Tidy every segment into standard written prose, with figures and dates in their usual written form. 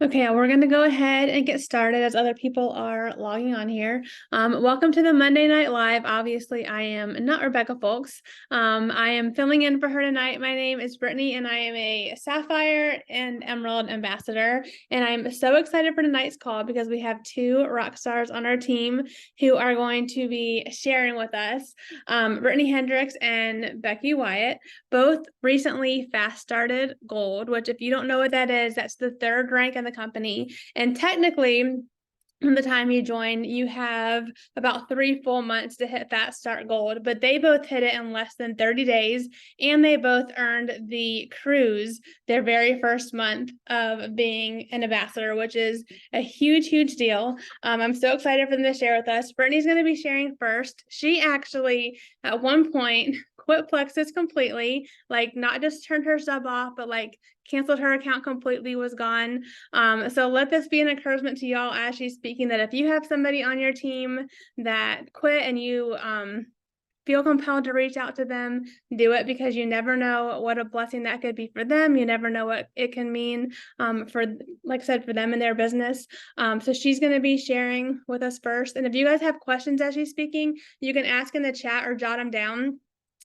Okay, we're going to go ahead and get started as other people are logging on here. Welcome to the Monday Night Live. Obviously, I am not Rebecca Folks. I am filling in for her tonight. My name is Brittney, and I am a Sapphire and Emerald ambassador. And I'm so excited for tonight's call because we have two rock stars on our team who are going to be sharing with us. Brittany Hendricks and Becky Wyatt both recently fast started gold, which if you don't know what that is, that's the third rank in the company. And technically, from the time you join, you have about 3 full months to hit Fast Start Gold, but they both hit it in less than 30 days, and they both earned the cruise their very first month of being an ambassador, which is a huge, huge deal. I'm so excited for them to share with us. Brittany's going to be sharing first. She actually, at one point, quit Plexus completely, like not just turned her sub off, but like canceled her account completely, was gone. So let this be an encouragement to y'all as she's speaking, that if you have somebody on your team that quit and you feel compelled to reach out to them, do it, because you never know what a blessing that could be for them. You never know what it can mean for, like I said, for them and their business. So she's going to be sharing with us first. And if you guys have questions as she's speaking, you can ask in the chat or jot them down.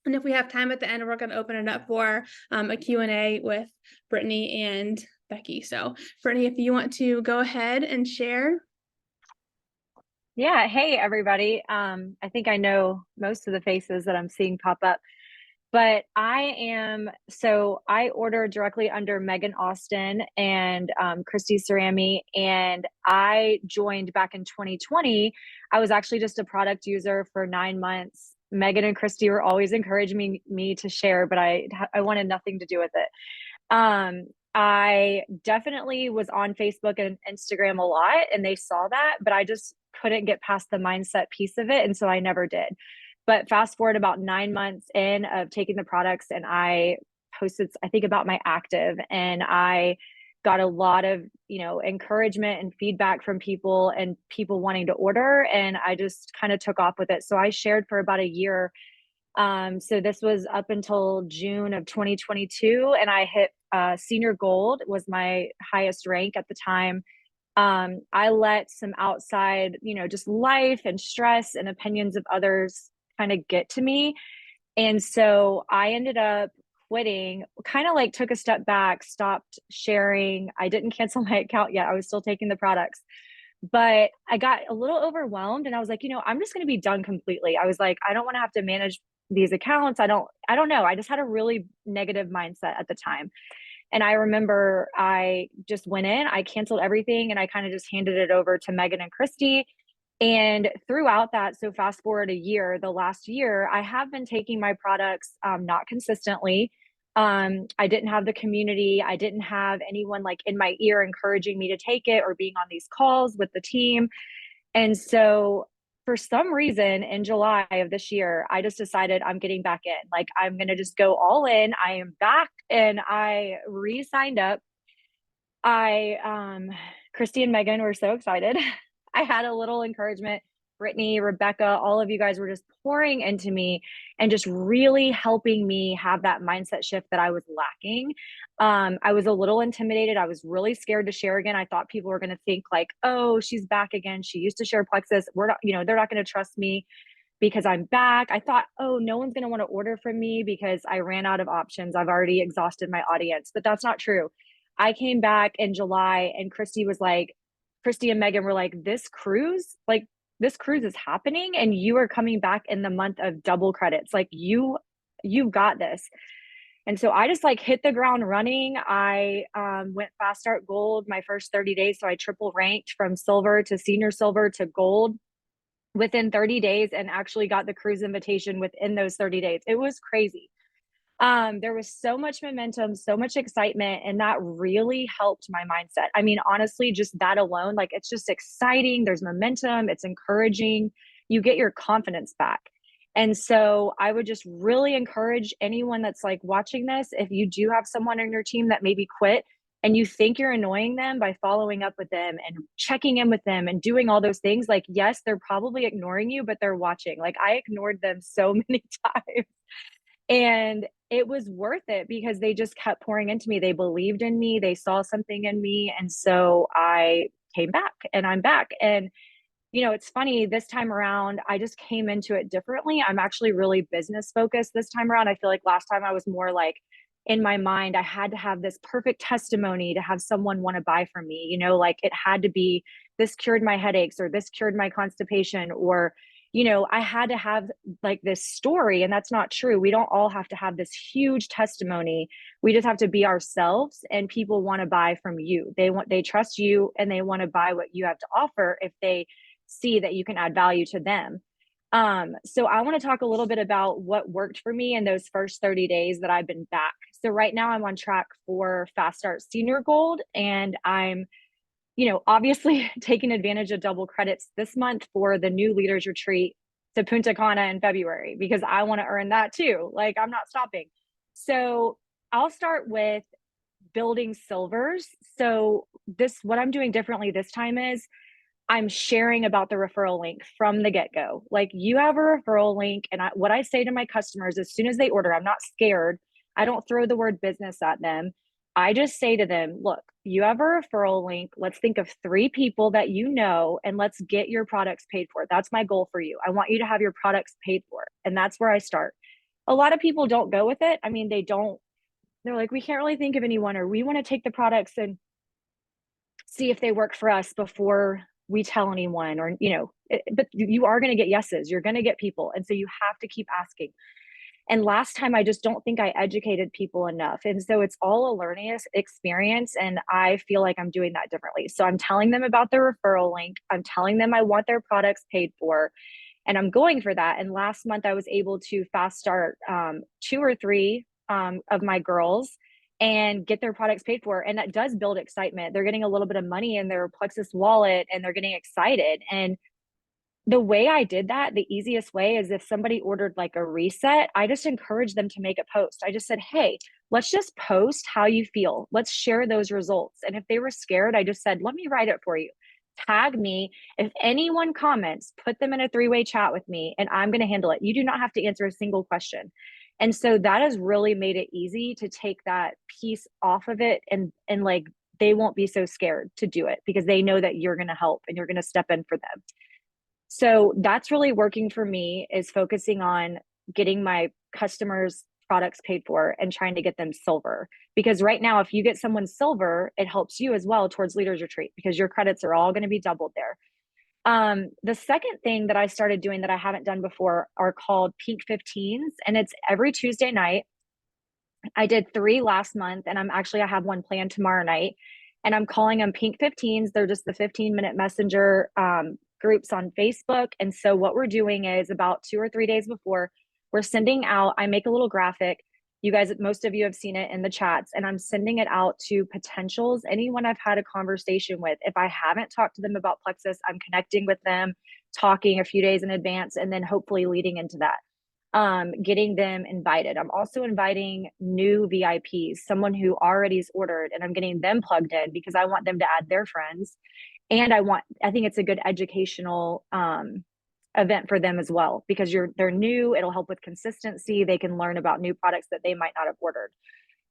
And if we have time at the end, we're going to open it up for a Q&A with Brittany and Becky. So Brittany, if you want to go ahead and share. Yeah. Hey, everybody. I think I know most of the faces that I'm seeing pop up, but I order directly under Megan Austin and Christy Cerami, and I joined back in 2020. I was actually just a product user for 9 months. Megan and Christy were always encouraging me to share, but I wanted nothing to do with it. I definitely was on Facebook and Instagram a lot, and they saw that, but I just couldn't get past the mindset piece of it. And so I never did. But fast forward about 9 months in of taking the products, and I posted, I think, about my active, and I got a lot of, encouragement and feedback from people and people wanting to order. And I just kind of took off with it. So I shared for about a year. So this was up until June of 2022, and I hit senior gold, was my highest rank at the time. I let some outside, just life and stress and opinions of others kind of get to me. And so I ended up quitting, kind of like took a step back, stopped sharing. I didn't cancel my account yet. I was still taking the products, but I got a little overwhelmed, and I was like, I'm just going to be done completely. I was like, I don't want to have to manage these accounts. I don't know. I just had a really negative mindset at the time. And I remember I just went in, I canceled everything, and I kind of just handed it over to Megan and Christy. And throughout that, so fast forward a year, the last year, I have been taking my products not consistently. I didn't have the community. I didn't have anyone like in my ear encouraging me to take it or being on these calls with the team. And so for some reason in July of this year, I just decided I'm getting back in. Like, I'm going to just go all in. I am back, and I re-signed up. Christy and Megan were so excited. I had a little encouragement. Brittany, Rebecca, all of you guys were just pouring into me and just really helping me have that mindset shift that I was lacking. I was a little intimidated. I was really scared to share again. I thought people were going to think like, oh, she's back again. She used to share Plexus. We're not, they're not going to trust me because I'm back. I thought, oh, no one's going to want to order from me because I ran out of options. I've already exhausted my audience, but that's not true. I came back in July, and Christy and Megan were like, this cruise is happening, and you are coming back in the month of double credits. Like, you got this. And so I just like hit the ground running. I went fast start gold my first 30 days. So I triple ranked from silver to senior silver to gold within 30 days, and actually got the cruise invitation within those 30 days. It was crazy. There was so much momentum, so much excitement, and that really helped my mindset. I mean, honestly, just that alone, like, it's just exciting. There's momentum, it's encouraging. You get your confidence back. And so I would just really encourage anyone that's like watching this, if you do have someone on your team that maybe quit and you think you're annoying them by following up with them and checking in with them and doing all those things, like, yes, they're probably ignoring you, but they're watching. Like, I ignored them so many times. And it was worth it because they just kept pouring into me. They believed in me, they saw something in me. And so I came back and I'm back. And it's funny this time around, I just came into it differently. I'm actually really business focused this time around. I feel like last time I was more like in my mind, I had to have this perfect testimony to have someone want to buy from me. Like it had to be this cured my headaches or this cured my constipation or I had to have like this story, and that's not true. We don't all have to have this huge testimony. We just have to be ourselves, and people want to buy from you. They trust you and they want to buy what you have to offer if they see that you can add value to them. So I want to talk a little bit about what worked for me in those first 30 days that I've been back. So right now I'm on track for Fast Start Senior Gold, and I'm obviously taking advantage of double credits this month for the new leaders retreat to Punta Cana in February because I want to earn that too. Like I'm not stopping. So I'll start with building silvers. So what I'm doing differently this time is I'm sharing about the referral link from the get go. Like you have a referral link. And what I say to my customers as soon as they order, I'm not scared. I don't throw the word business at them. I just say to them, look, you have a referral link. Let's think of 3 people that you know, and let's get your products paid for. That's my goal for you. I want you to have your products paid for. And that's where I start. A lot of people don't go with it. I mean, they're like, we can't really think of anyone, or we want to take the products and see if they work for us before we tell anyone, or but you are going to get yeses, you're going to get people, and so you have to keep asking. And last time I just don't think I educated people enough, and so it's all a learning experience, and I feel like I'm doing that differently. So I'm telling them about the referral link, I'm telling them I want their products paid for, and I'm going for that. And last month I was able to fast start 2 or 3 of my girls and get their products paid for. And that does build excitement. They're getting a little bit of money in their Plexus wallet and they're getting excited. And the way I did that, the easiest way is if somebody ordered like a reset, I just encouraged them to make a post. I just said, hey, let's just post how you feel. Let's share those results. And if they were scared, I just said, let me write it for you. Tag me. If anyone comments, put them in a 3-way chat with me and I'm going to handle it. You do not have to answer a single question. And so that has really made it easy to take that piece off of it, and like they won't be so scared to do it because they know that you're going to help and you're going to step in for them. So that's really working for me, is focusing on getting my customers products paid for and trying to get them silver. Because right now, if you get someone silver, it helps you as well towards Leaders Retreat because your credits are all going to be doubled there. The second thing that I started doing that I haven't done before are called Pink 15s, and it's every Tuesday night. I did 3 last month, and I have one planned tomorrow night, and I'm calling them Pink 15s. They're just the 15-minute messenger groups on Facebook. And so what we're doing is about 2 or 3 days before, we're sending out, I make a little graphic. You guys, most of you have seen it in the chats, and I'm sending it out to potentials, anyone I've had a conversation with. If I haven't talked to them about Plexus, I'm connecting with them, talking a few days in advance, and then hopefully leading into that. Getting them invited. I'm also inviting new VIPs, someone who already is ordered, and I'm getting them plugged in because I want them to add their friends. And I think it's a good educational event for them as well because they're new. It'll help with consistency. They can learn about new products that they might not have ordered.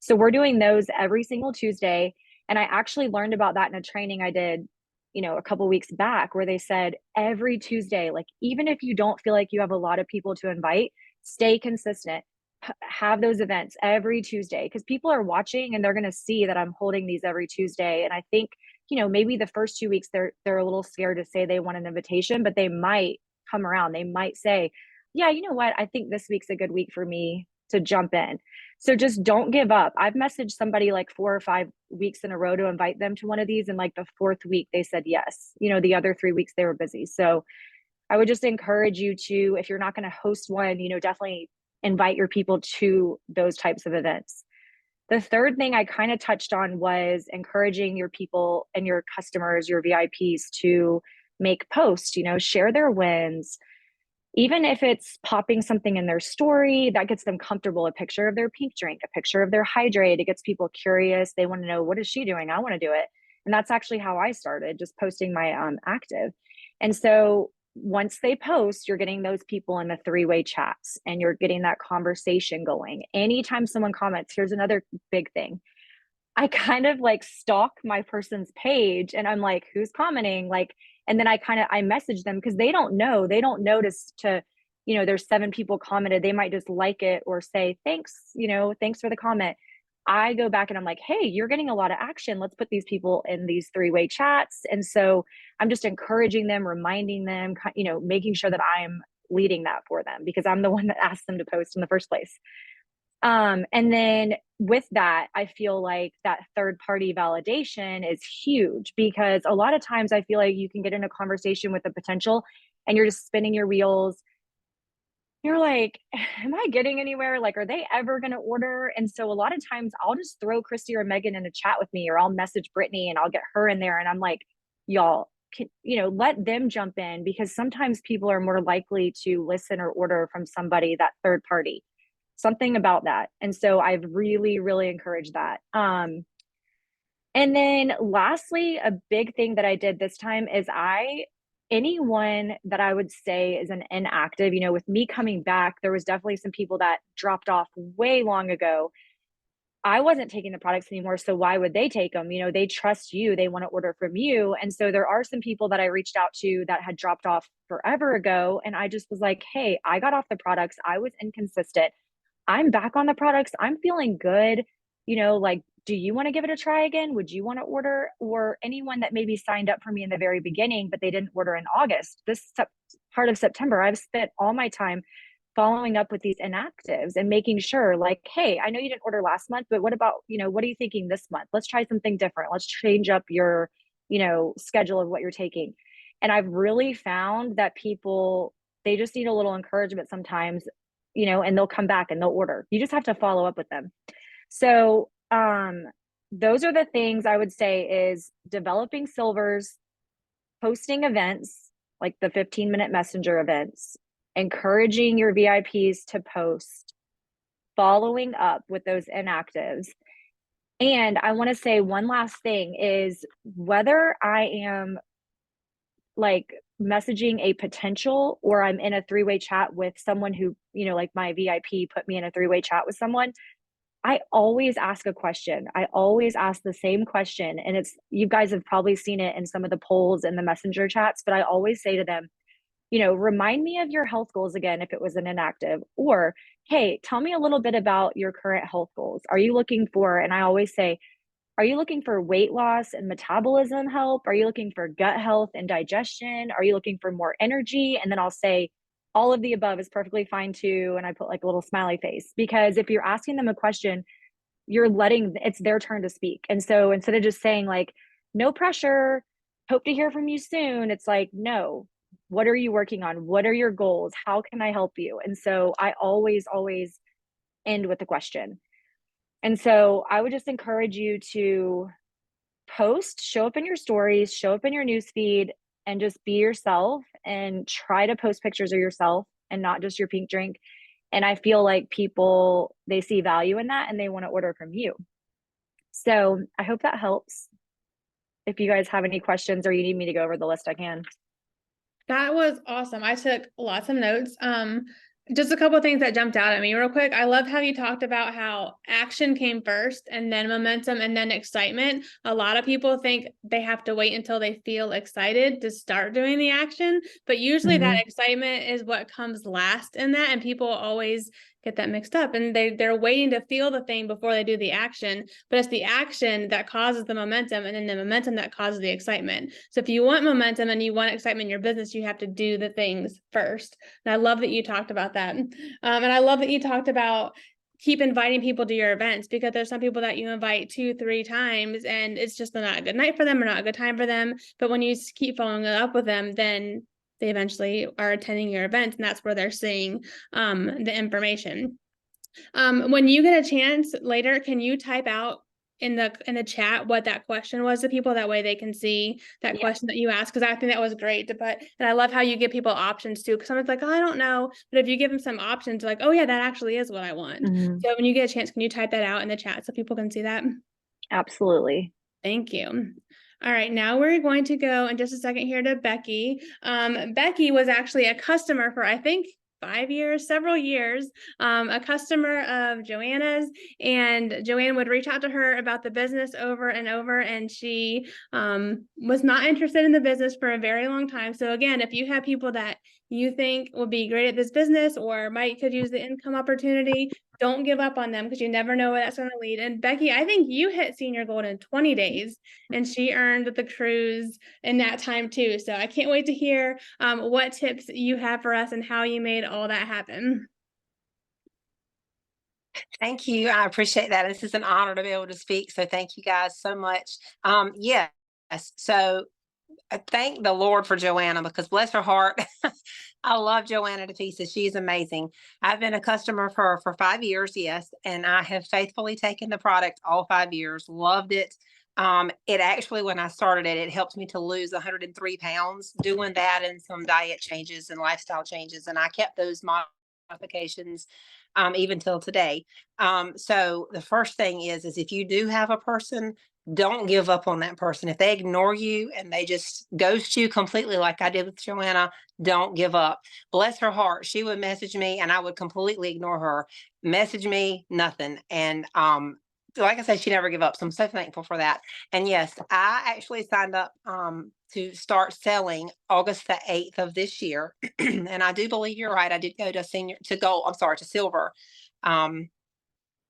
So we're doing those every single Tuesday. And I actually learned about that in a training I did, a couple weeks back, where they said every Tuesday, like even if you don't feel like you have a lot of people to invite, stay consistent. Have those events every Tuesday because people are watching and they're going to see that I'm holding these every Tuesday. And I think, maybe the first 2 weeks they're a little scared to say they want an invitation, but they might come around. They might say, yeah, you know what? I think this week's a good week for me to jump in. So just don't give up. I've messaged somebody like 4 or 5 weeks in a row to invite them to one of these. And like the 4th week, they said yes. The other 3 weeks they were busy. So I would just encourage you to, if you're not going to host one, definitely invite your people to those types of events. The third thing I kind of touched on was encouraging your people and your customers, your VIPs, to make posts, share their wins. Even if it's popping something in their story that gets them comfortable, a picture of their pink drink, a picture of their hydrate, it gets people curious. They want to know, what is she doing? I want to do it. And that's actually how I started, just posting my active. And so once they post, you're getting those people in the three-way chats and you're getting that conversation going. Anytime someone comments, here's another big thing. I kind of like stalk my person's page and I'm like, who's commenting? Like, and then I message them because they don't notice to, there's 7 people commented. They might just like it or say, thanks, thanks for the comment. I go back and I'm like, hey, you're getting a lot of action. Let's put these people in these three-way chats. And so I'm just encouraging them, reminding them, making sure that I'm leading that for them because I'm the one that asked them to post in the first place. And then with that, I feel like that third party validation is huge because a lot of times I feel like you can get in a conversation with a potential and you're just spinning your wheels. You're like, am I getting anywhere? Like, are they ever going to order? And so a lot of times I'll just throw Christy or Megan in a chat with me, or I'll message Brittney and I'll get her in there. And I'm like, y'all, let them jump in because sometimes people are more likely to listen or order from somebody, that third party, something about that. And so I've really, really encouraged that. And then lastly, a big thing that I did this time is anyone that I would say is an inactive, with me coming back, there was definitely some people that dropped off way long ago. I wasn't taking the products anymore. So why would they take them? They trust you, they want to order from you. And so there are some people that I reached out to that had dropped off forever ago. And I just was like, hey, I got off the products. I was inconsistent. I'm back on the products. I'm feeling good. Like, do you want to give it a try again? Would you want to order? Or anyone that maybe signed up for me in the very beginning, but they didn't order in August, part of September, I've spent all my time following up with these inactives and making sure like, hey, I know you didn't order last month, but what about, what are you thinking this month? Let's try something different. Let's change up your, schedule of what you're taking. And I've really found that people, they just need a little encouragement sometimes, and they'll come back and they'll order. You just have to follow up with them. So, those are the things I would say is developing silvers, posting events like the 15-minute messenger events, encouraging your VIPs to post, following up with those inactives. And I want to say one last thing is whether I am like messaging a potential or I'm in a three-way chat with someone who, like my VIP put me in a three-way chat with someone, I always ask a question. I always ask the same question. And you guys have probably seen it in some of the polls and the messenger chats, but I always say to them, remind me of your health goals again if it was an inactive, or hey, tell me a little bit about your current health goals. Are you looking for, and I always say, are you looking for weight loss and metabolism help? Are you looking for gut health and digestion? Are you looking for more energy? And then I'll say, all of the above is perfectly fine too. And I put like a little smiley face, because if you're asking them a question, it's their turn to speak. And so instead of just saying like, no pressure, hope to hear from you soon, it's like, no, what are you working on? What are your goals? How can I help you? And so I always, always end with a question. And so I would just encourage you to post, show up in your stories, show up in your newsfeed, and just be yourself and try to post pictures of yourself and not just your pink drink. And I feel like people, they see value in that and they want to order from you. So I hope that helps. If you guys have any questions or you need me to go over the list, I can. That was awesome. I took lots of notes. Just a couple of things that jumped out at me real quick. I love how you talked about how action came first and then momentum and then excitement. A lot of people think they have to wait until they feel excited to start doing the action, but usually that excitement is what comes last in that, and people always get that mixed up, and they're waiting to feel the thing before they do the action, but it's the action that causes the momentum and then the momentum that causes the excitement. So if you want momentum and you want excitement in your business, you have to do the things first. And I love that you talked about that. And I love that you talked about keep inviting people to your events, because there's some people that you invite 2-3 times and it's just not a good night for them or not a good time for them. But when you keep following up with them, then they eventually are attending your event, and that's where they're seeing the information. When you get a chance later, can you type out in the chat what that question was to people? That way they can see that question that you asked, because I think that was great to put. And I love how you give people options too, because someone's like, oh, I don't know, but if you give them some options, like, oh yeah, that actually is what I want. So when you get a chance, can you type that out in the chat so people can see that? Absolutely. Thank you. All right, now we're going to go in just a second here to Becky. Becky was actually a customer for, I think, 5 years, several years, a customer of Joanna's, and Joanne would reach out to her about the business over and over, and she was not interested in the business for a very long time. So again, if you have people that you think will be great at this business or might could use the income opportunity, don't give up on them because you never know where that's going to lead. And Becky, I think you hit senior gold in 20 days, and she earned the cruise in that time too. So I can't wait to hear what tips you have for us and how you made all that happen. Thank you. I appreciate that. This is an honor to be able to speak. So thank you guys so much. Yes. So I thank the Lord for Joanna because bless her heart. I love Joanna to pieces. She's amazing. I've been a customer of her for 5 years, yes, and I have faithfully taken the product all 5 years, loved it. It actually, when I started it, it helped me to lose 103 pounds doing that and some diet changes and lifestyle changes. And I kept those modifications even till today. So the first thing is if you do have a person, don't give up on that person. If they ignore you and they just ghost you completely, like I did with Joanna, don't give up. Bless her heart. She would message me and I would completely ignore her. Message me, nothing. And like I said, she never give up. So I'm so thankful for that. And yes, I actually signed up to start selling August the 8th of this year. And I do believe you're right. I did go to gold, I'm sorry, to silver. Um,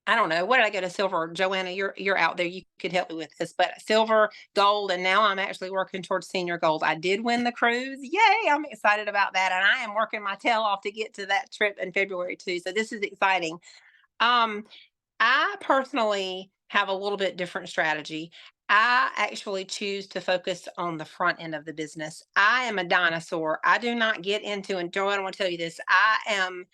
I don't know. What did I go to silver? Joanna, you're out there. You could help me with this. But silver, gold, and now I'm actually working towards senior gold. I did win the cruise. Yay. I'm excited about that. And I am working my tail off to get to that trip in February too. So this is exciting. Um, I personally have a little bit different strategy. I actually choose to focus on the front end of the business. I am a dinosaur. I do not get into, and Joanna, I want to tell you this. I am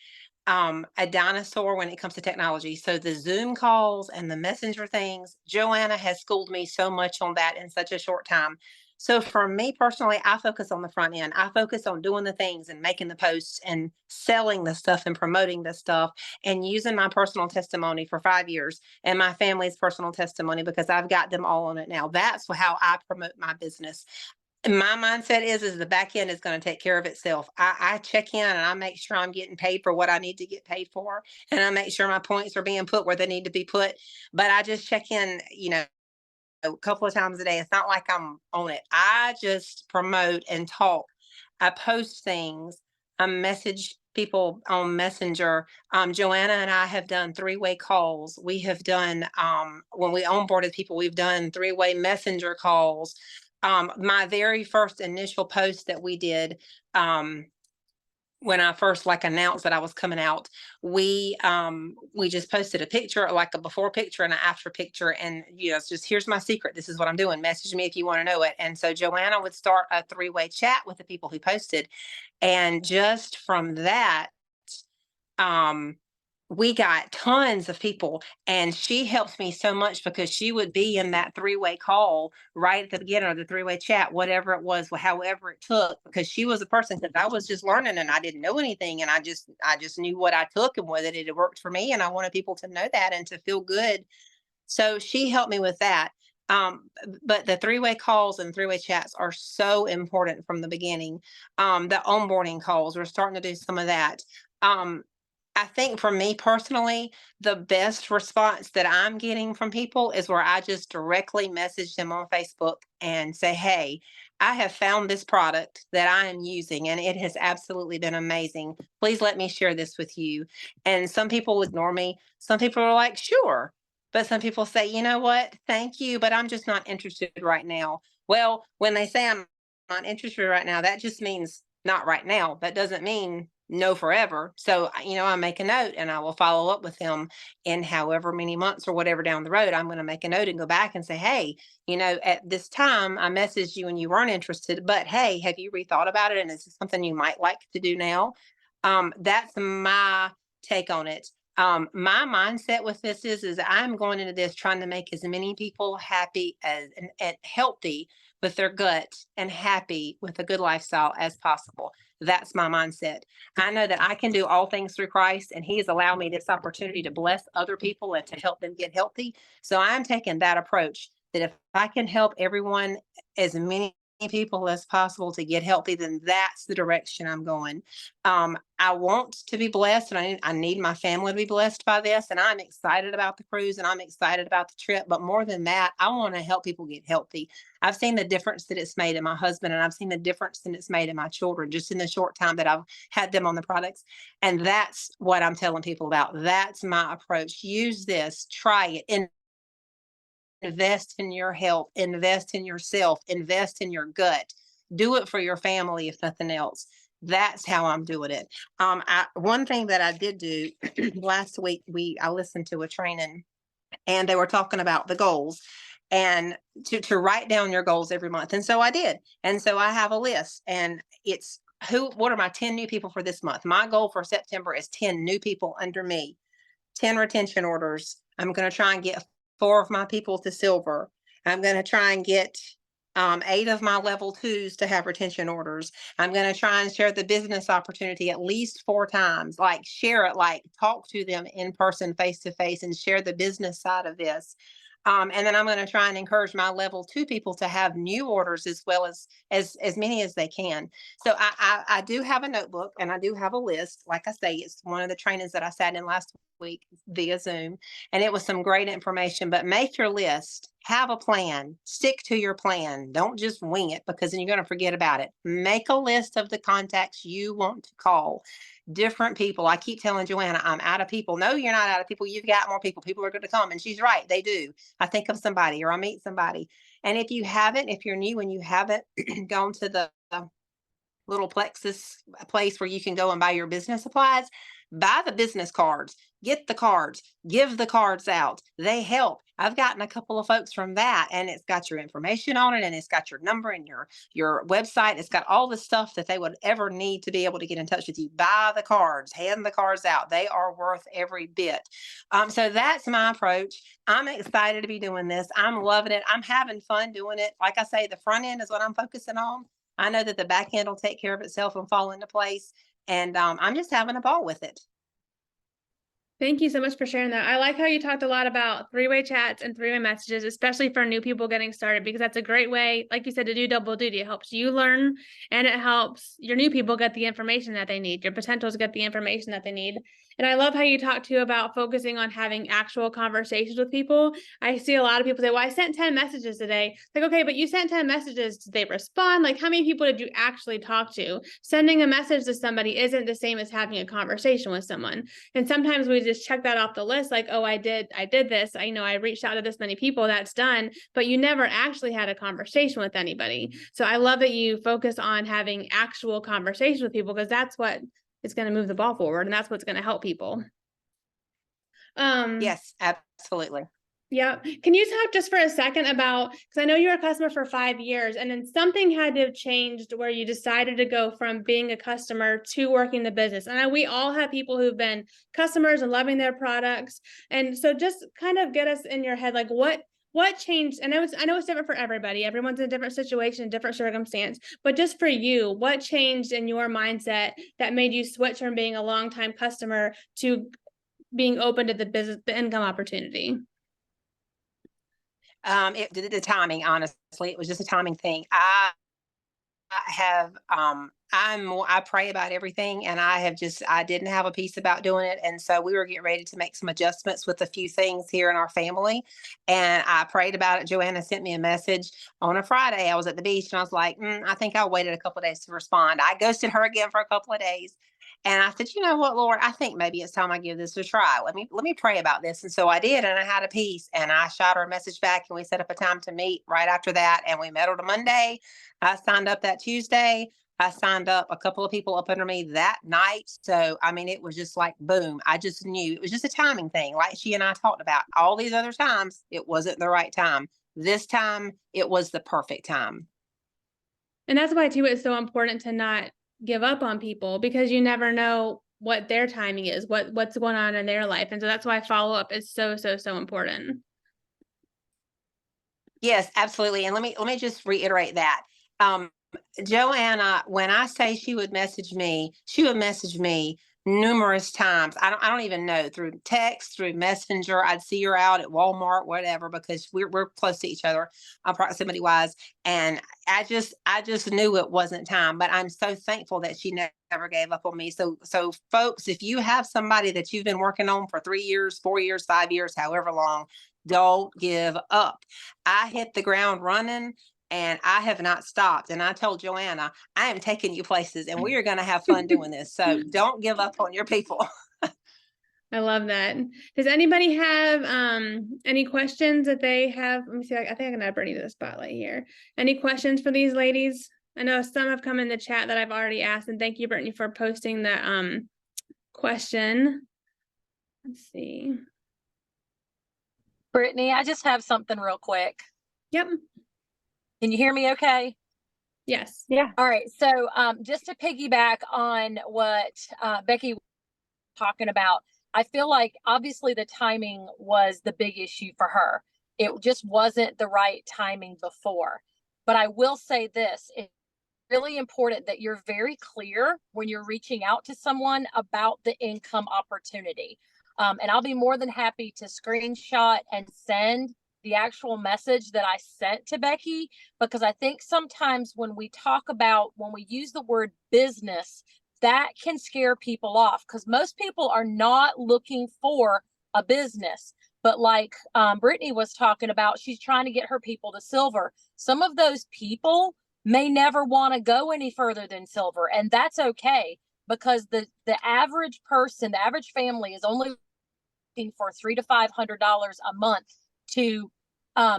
a dinosaur when it comes to technology. So the Zoom calls and the messenger things, Joanna has schooled me so much on that in such a short time. So for me personally, I focus on the front end. I focus on doing the things and making the posts and selling the stuff and promoting the stuff and using my personal testimony for 5 years and my family's personal testimony because I've got them all on it now. That's how I promote my business. My mindset is the back end is going to take care of itself. I check in and I make sure I'm getting paid for what I need to get paid for, and I make sure my points are being put where they need to be put. But I just check in, a couple of times a day. It's not like I'm on it. I just promote and talk. I post things. I message people on Messenger. Joanna and I have done three-way calls. We have done when we onboarded people, we've done three-way messenger calls. My very first initial post that we did, when I first like announced that I was coming out, we just posted a picture, like a before picture and an after picture, and it's just here's my secret. This is what I'm doing. Message me if you want to know it. And so Joanna would start a three-way chat with the people who posted, and just from that, um, we got tons of people, and she helped me so much because she would be in that three-way call right at the beginning of the three-way chat, whatever it was, however it took, because she was a person that I was just learning and I didn't know anything. And I just knew what I took and whether it had worked for me. And I wanted people to know that and to feel good. So she helped me with that. But the three-way calls and three-way chats are so important from the beginning. The onboarding calls, we're starting to do some of that. Um, I think for me personally, the best response that I'm getting from people is where I just directly message them on Facebook and say, hey, I have found this product that I am using and it has absolutely been amazing. Please let me share this with you. And some people ignore me. Some people are like, sure. But some people say, you know what? Thank you, but I'm just not interested right now. Well, when they say I'm not interested right now, that just means not right now. That doesn't mean no forever. So, I make a note and I will follow up with them in however many months or whatever down the road. I'm going to make a note and go back and say, hey, at this time I messaged you and you weren't interested, but hey, have you rethought about it? And is this something you might like to do now? That's my take on it. My mindset with this is I'm going into this trying to make as many people happy and healthy with their gut and happy with a good lifestyle as possible. That's my mindset. I know that I can do all things through Christ, and He has allowed me this opportunity to bless other people and to help them get healthy. So I'm taking that approach. that if I can help everyone, as many people as possible to get healthy, then that's the direction I'm going. I want to be blessed, and I need my family to be blessed by this. And I'm excited about the cruise, and I'm excited about the trip. But more than that, I want to help people get healthy. I've seen the difference that it's made in my husband, and I've seen the difference that it's made in my children just in the short time that I've had them on the products. And that's what I'm telling people about. That's my approach. Use this, try it, and invest in your health, invest in yourself, invest in your gut. Do it for your family, if nothing else. That's how I'm doing it. One thing that I did do last week, I listened to a training, and they were talking about the goals, and to write down your goals every month. And so I did. And so I have a list, and it's what are my 10 new people for this month? My goal for September is 10 new people under me, 10 retention orders. I'm going to try and get 4 of my people to silver. I'm going to try and get 8 of my level 2s to have retention orders. I'm going to try and share the business opportunity at least 4 times, like share it, like talk to them in person, face to face, and share the business side of this. And then I'm going to try and encourage my level 2 people to have new orders as well as many as they can. So I do have a notebook, and I do have a list. Like I say, it's one of the trainings that I sat in last week via Zoom, and it was some great information. But make your list, have a plan, stick to your plan. Don't just wing it, because then you're going to forget about it. Make a list of the contacts you want to call. Different people. I keep telling Joanna, I'm out of people. No, you're not out of people. You've got more people. People are going to come. And she's right. They do. I think of somebody, or I meet somebody. And if you're new and you haven't gone to the little plexus place where you can go and buy your business supplies, buy the business cards, get the cards, give the cards out. They help. I've gotten a couple of folks from that, and it's got your information on it, and it's got your number and your website. It's got all the stuff that they would ever need to be able to get in touch with you. Buy the cards, hand the cards out. They are worth every bit. So that's my approach. I'm excited to be doing this. I'm loving it. I'm having fun doing it. Like I say, the front end is what I'm focusing on. I know that the back end will take care of itself and fall into place. And I'm just having a ball with it. Thank you so much for sharing that. I like how you talked a lot about 3-way chats and 3-way messages, especially for new people getting started, because that's a great way, like you said, to do double duty. It helps you learn, and it helps your new people get the information that they need, your potentials get the information that they need. And I love how you talked too about focusing on having actual conversations with people. I see a lot of people say, well, I sent 10 messages today. Like, okay, but you sent 10 messages. Did they respond? Like, how many people did you actually talk to? Sending a message to somebody isn't the same as having a conversation with someone. And sometimes we just check that off the list, like, oh, I did this. I reached out to this many people, that's done, but you never actually had a conversation with anybody. So I love that you focus on having actual conversations with people, because that's what is going to move the ball forward, and that's what's going to help people. Yes, absolutely. Yeah. Can you talk just for a second about, because I know you were a customer for 5 years, and then something had to have changed where you decided to go from being a customer to working the business. And we all have people who've been customers and loving their products. And so just kind of get us in your head, like what changed? And I know it's different for everybody. Everyone's in a different situation, different circumstance, but just for you, what changed in your mindset that made you switch from being a longtime customer to being open to the business, the income opportunity? The timing, honestly, it was just a timing thing. I pray about everything, and I didn't have a peace about doing it. And so we were getting ready to make some adjustments with a few things here in our family. And I prayed about it. Joanna sent me a message on a Friday. I was at the beach, and I was like, I think I waited a couple of days to respond. I ghosted her again for a couple of days. And I said, you know what, Lord, I think maybe it's time I give this a try. Let me pray about this. And so I did, and I had a peace, and I shot her a message back, and we set up a time to meet right after that. And we met on a Monday. I signed up that Tuesday. I signed up a couple of people up under me that night. So, I mean, it was just like, boom. I just knew it was just a timing thing. Like she and I talked about all these other times, it wasn't the right time. This time it was the perfect time. And that's why too, it's so important to not give up on people, because you never know what their timing is, what's going on in their life. And so that's why follow-up is so important. Yes, absolutely. And let me just reiterate that. Joanna, when I say she would message me numerous times. I don't even know, through text, through Messenger. I'd see her out at Walmart, whatever, because we're close to each other, proximity wise. And I just knew it wasn't time. But I'm so thankful that she never gave up on me. So folks, if you have somebody that you've been working on for 3 years, 4 years, 5 years, however long, don't give up. I hit the ground running and I have not stopped. And I told Joanna, I am taking you places and we are going to have fun doing this. So don't give up on your people. I love that. Does anybody have any questions that they have? Let me see. I think I can add Brittney to the spotlight here. Any questions for these ladies? I know some have come in the chat that I've already asked, and thank you, Brittney, for posting that question. Let's see. Brittney, I just have something real quick. Yep. Can you hear me okay? Yes. Yeah. All right. So just to piggyback on what Becky was talking about, I feel like obviously the timing was the big issue for her. It just wasn't the right timing before. But I will say this, it's really important that you're very clear when you're reaching out to someone about the income opportunity. And I'll be more than happy to screenshot and send the actual message that I sent to Becky, because I think sometimes when we use the word business, that can scare people off, because most people are not looking for a business. But like Brittney was talking about, she's trying to get her people to silver. Some of those people may never want to go any further than silver, and that's okay, because the average person, the average family is only looking for $300 to $500 a month to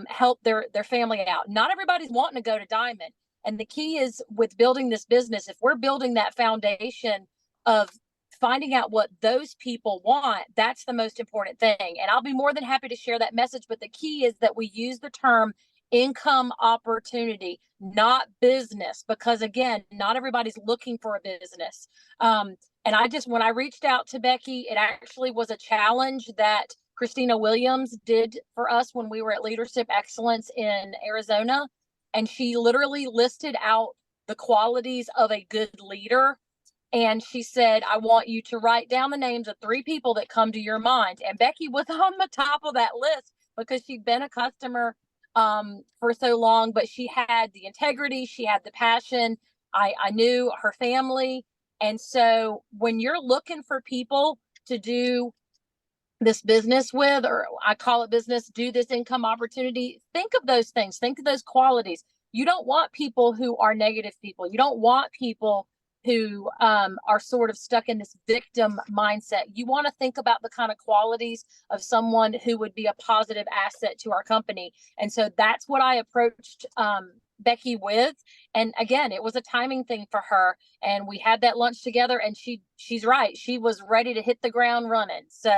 help their family out. Not everybody's wanting to go to diamond. And the key is with building this business, if we're building that foundation of finding out what those people want, that's the most important thing. And I'll be more than happy to share that message. But the key is that we use the term income opportunity, not business, because again, not everybody's looking for a business. And when I reached out to Becky, it actually was a challenge that Christina Williams did for us when we were at Leadership Excellence in Arizona. And she literally listed out the qualities of a good leader. And she said, I want you to write down the names of 3 people that come to your mind. And Becky was on the top of that list because she'd been a customer for so long, but she had the integrity, she had the passion. I knew her family. And so when you're looking for people to do this business with, or I call it business, do this income opportunity, think of those things, think of those qualities. You don't want people who are negative people. You don't want people who are sort of stuck in this victim mindset. You want to think about the kind of qualities of someone who would be a positive asset to our company. And so that's what I approached Becky with. And again, it was a timing thing for her. And we had that lunch together, and she's right. She was ready to hit the ground running. So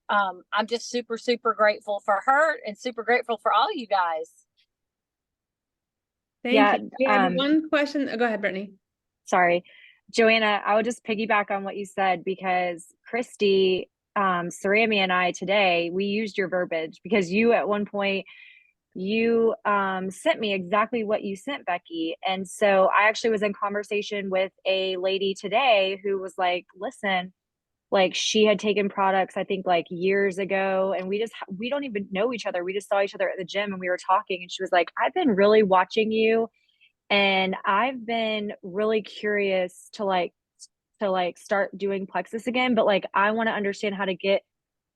I'm just super, super grateful for her and super grateful for all you guys. Thank you. We have one question. Oh, go ahead, Brittney. Sorry, Joanna, I would just piggyback on what you said, because Christy, Cerami and I today, we used your verbiage, because you at one point, you sent me exactly what you sent Becky. And so I actually was in conversation with a lady today who was like, listen, like she had taken products, I think like years ago, and we don't even know each other. We just saw each other at the gym and we were talking, and she was like, I've been really watching you, and I've been really curious to start doing Plexus again, but like I want to understand how to get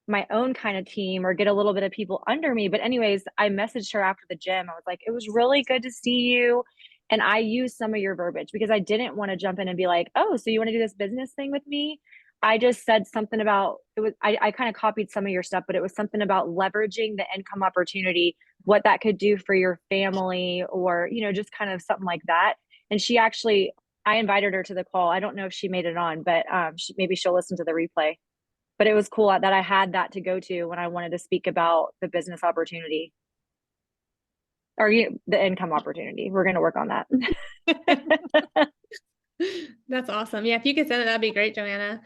my own kind of team or get a little bit of people under me. But anyways, I messaged her after the gym. I was like, it was really good to see you. And I used some of your verbiage because I didn't want to jump in and be like, oh, so you want to do this business thing with me? I just said something about it was, I kind of copied some of your stuff, but it was something about leveraging the income opportunity, what that could do for your family, or, you know, just kind of something like that. And she actually, I invited her to the call. I don't know if she made it on, but maybe she'll listen to the replay. But it was cool that I had that to go to when I wanted to speak about the business opportunity, or the income opportunity. We're going to work on that. That's awesome. Yeah, if you could send it, that'd be great, Joanna.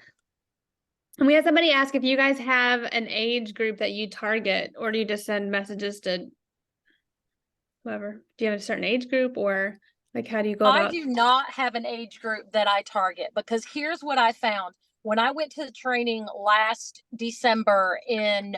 And we had somebody ask if you guys have an age group that you target, or do you just send messages to whoever? Do you have a certain age group, or like how do you go about? I do not have an age group that I target, because here's what I found. when I went to the training last December in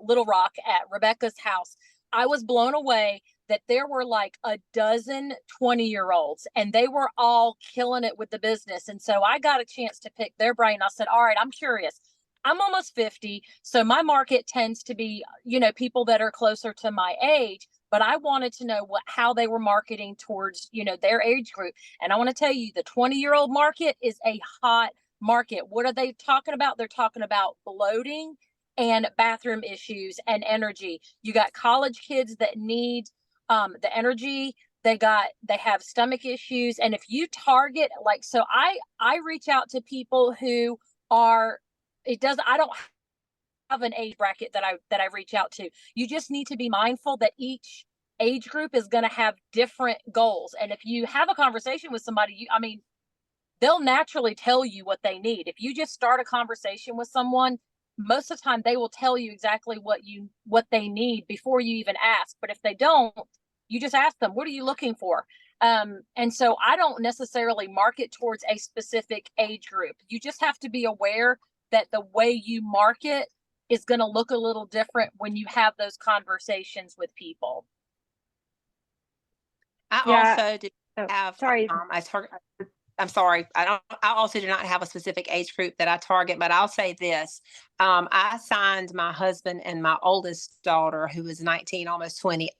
Little Rock at Rebecca's house, I was blown away that there were like a dozen 20-year-olds and they were all killing it with the business. And so I got a chance to pick their brain. I said, all right, I'm curious. I'm almost 50. So my market tends to be, people that are closer to my age, but I wanted to know how they were marketing towards, their age group. And I want to tell you, the 20-year-old market is a hot market. What are they talking about? They're talking about bloating and bathroom issues and energy. You got college kids that need the energy. They have stomach issues. And if you target, so I reach out to people who are, I don't have an age bracket that I reach out to. You just need to be mindful that each age group is going to have different goals. And if you have a conversation with somebody, they'll naturally tell you what they need. If you just start a conversation with someone, most of the time they will tell you exactly what they need before you even ask. But if they don't, you just ask them, what are you looking for? And so I don't necessarily market towards a specific age group. You just have to be aware that the way you market is going to look a little different when you have those conversations with people. I also did have, sorry. I'm sorry. I also do not have a specific age group that I target, but I'll say this. I signed my husband and my oldest daughter, who is 19, almost 20,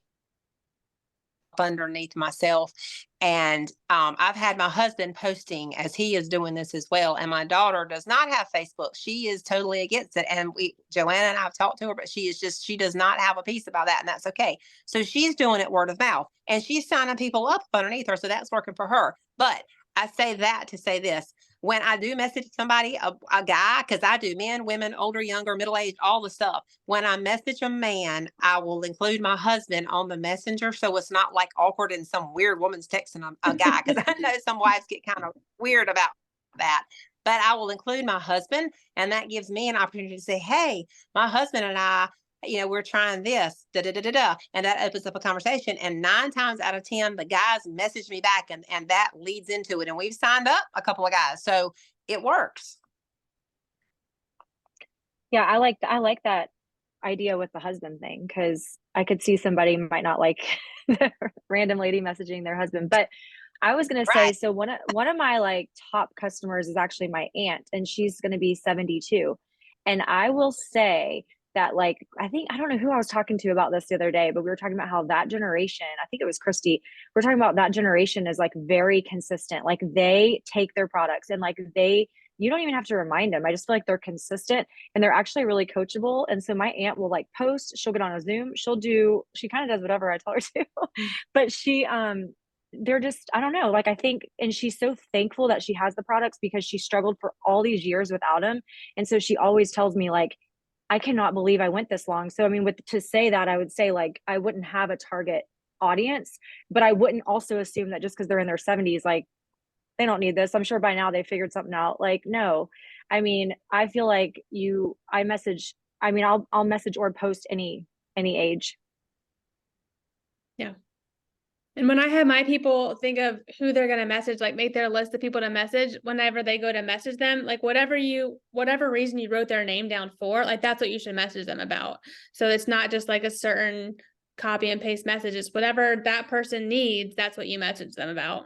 underneath myself. And I've had my husband posting as he is doing this as well. And my daughter does not have Facebook. She is totally against it. And Joanna and I have talked to her, but she does not have a piece about that. And that's okay. So she's doing it word of mouth and she's signing people up underneath her. So that's working for her. But I say that to say this. When I do message somebody, a guy, because I do men, women, older, younger, middle-aged, all the stuff. When I message a man, I will include my husband on the messenger. So it's not like awkward and some weird woman's texting a guy. Because I know some wives get kind of weird about that. But I will include my husband. And that gives me an opportunity to say, hey, my husband and I, we're trying this, and that opens up a conversation. And 9 times out of 10, the guys message me back and that leads into it. And we've signed up a couple of guys. So it works. Yeah, I like that idea with the husband thing, because I could see somebody might not like the random lady messaging their husband. But I was going to say, so one of my top customers is actually my aunt, and she's going to be 72. And I will say that I don't know who I was talking to about this the other day, but we were talking about how that generation, I think it was Christy, we're talking about that generation is very consistent. They take their products and you don't even have to remind them. I just feel like they're consistent and they're actually really coachable. And so my aunt will post, she'll get on a Zoom, she kind of does whatever I tell her to, but they're just, I don't know, I think, and she's so thankful that she has the products because she struggled for all these years without them. And so she always tells me I cannot believe I went this long. So, to say that, I would say I wouldn't have a target audience, but I wouldn't also assume that just because they're in their 70s, they don't need this. I'm sure by now they figured something out. No, I feel I'll message or post any age. Yeah. And when I have my people think of who they're going to message, make their list of people to message whenever they go to message them, whatever reason you wrote their name down for, that's what you should message them about. So it's not just a certain copy and paste message. It's whatever that person needs. That's what you message them about.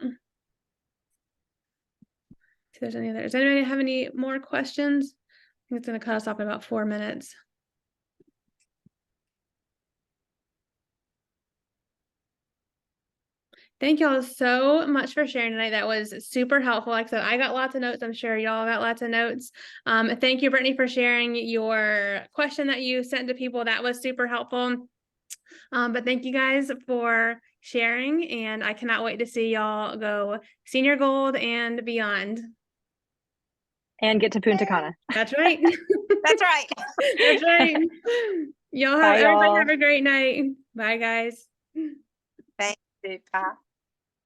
If there's does anybody have any more questions? I think it's going to cut us off in about 4 minutes. Thank y'all so much for sharing tonight. That was super helpful. Like I said, I got lots of notes. I'm sure y'all got lots of notes. Thank you, Brittney, for sharing your question that you sent to people. That was super helpful. But thank you guys for sharing, and I cannot wait to see y'all go senior gold and beyond. And get to Punta Cana. That's right. That's right. That's right. Everybody have a great night. Bye, guys. Thank you. Bye.